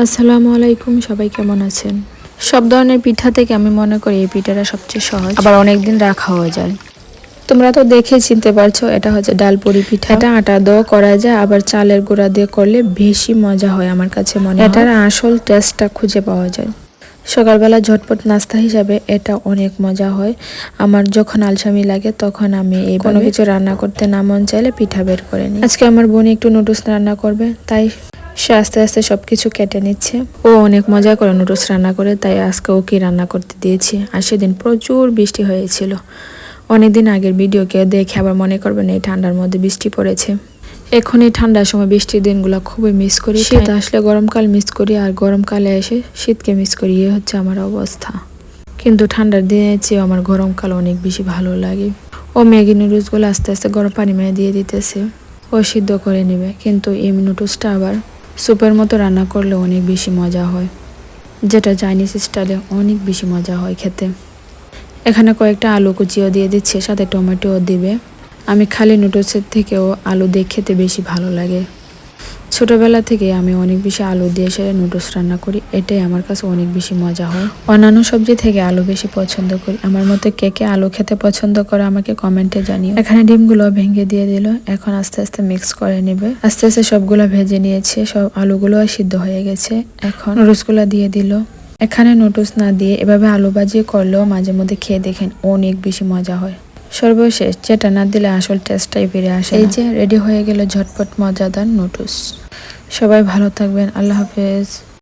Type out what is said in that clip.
আসসালামু আলাইকুম, সবাই কেমন আছেন? সব ধরনের পিঠা থেকে আমি মনে করি এই পিঠাটা সবচেয়ে সহজ, আবার অনেকদিন রাখাও যায়। তোমরা তো দেখে চিনতে পারছো, এটা হচ্ছে ডালপুরি পিঠা। এটা আটা দিয়েও করা যায়, আবার চালের গুঁড়া দিয়ে করলে বেশি মজা হয় আমার কাছে মনে হয়। এটার আসল টেস্টটা খুঁজে পাওয়া যায়। সকালবেলা ঝটপট নাস্তা হিসাবে এটা অনেক মজা হয়। আমার যখন আলসামি লাগে তখন আমি এই কোনো কিছু রান্না করতে না মন চাইলে পিঠা বের করে নিই। আজকে আমার বোন একটু নুডলস রান্না করবে, তাই সে আস্তে আস্তে সবকিছু কেটে নিচ্ছে। ও অনেক মজা করে নুডলস রান্না করে, তাই আজকে ওকে রান্না করতে দিয়েছি। আর সেদিন প্রচুর বৃষ্টি হয়েছিল। অনেকদিন আগের ভিডিও কেউ দেখে আবার মনে করবেন এই ঠান্ডার মধ্যে বৃষ্টি পড়েছে। এখন এই ঠান্ডার সময় বৃষ্টির দিনগুলো খুবই মিস করি। শীত আসলে গরমকাল মিস করি, আর গরমকালে এসে শীতকে মিস করি। এই হচ্ছে আমার অবস্থা। কিন্তু ঠান্ডার দিনের চেয়ে আমার গরমকাল অনেক বেশি ভালো লাগে। ও ম্যাগি নুডলসগুলো আস্তে আস্তে গরম পানি মেয়ে দিয়ে দিতেছে, ও সিদ্ধ করে নেবে। কিন্তু এই নুডলসটা আবার স্যুপের মতো রান্না করলে অনেক বেশি মজা হয়, যেটা চাইনিজ স্টাইলে অনেক বেশি মজা হয় খেতে। এখানে কয়েকটা আলু কুচিও দিয়ে দিচ্ছে, সাথে টমেটোও দিবে। আমি খালি নুডলসের থেকেও আলু দিয়ে খেতে বেশি ভালো লাগে। ছোটবেলা থেকে আমি অনেক বেশি আলু দিয়ে সে নুডলস রান্না করি, এটাই আমার কাছে অনেক বেশি মজা হয়। অন্যান্য সবজি থেকে আলু বেশি পছন্দ করি। আমার মতো কে কে আলু খেতে পছন্দ করে আমাকে কমেন্টে জানিও। এখানে ডিমগুলো ভেঙে দিয়ে দিল, এখন আস্তে আস্তে মিক্স করে নেবে। আস্তে আস্তে সবগুলো ভেজে নিয়েছে, সব আলুগুলো সিদ্ধ হয়ে গেছে। এখন নুডলসগুলো দিয়ে দিল। এখানে নুডলস না দিয়ে এভাবে আলু ভাজি করলেও মাঝে মধ্যে খেয়ে দেখেন, অনেক বেশি মজা হয়। সর্বশেষ যেটা না দিলে আসল টেস্টটাই ফিরে আসে। এই যে রেডি হয়ে গেল ঝটপট মজাদার নুডলস। সবাই ভালো থাকবেন, আল্লাহ হাফেজ।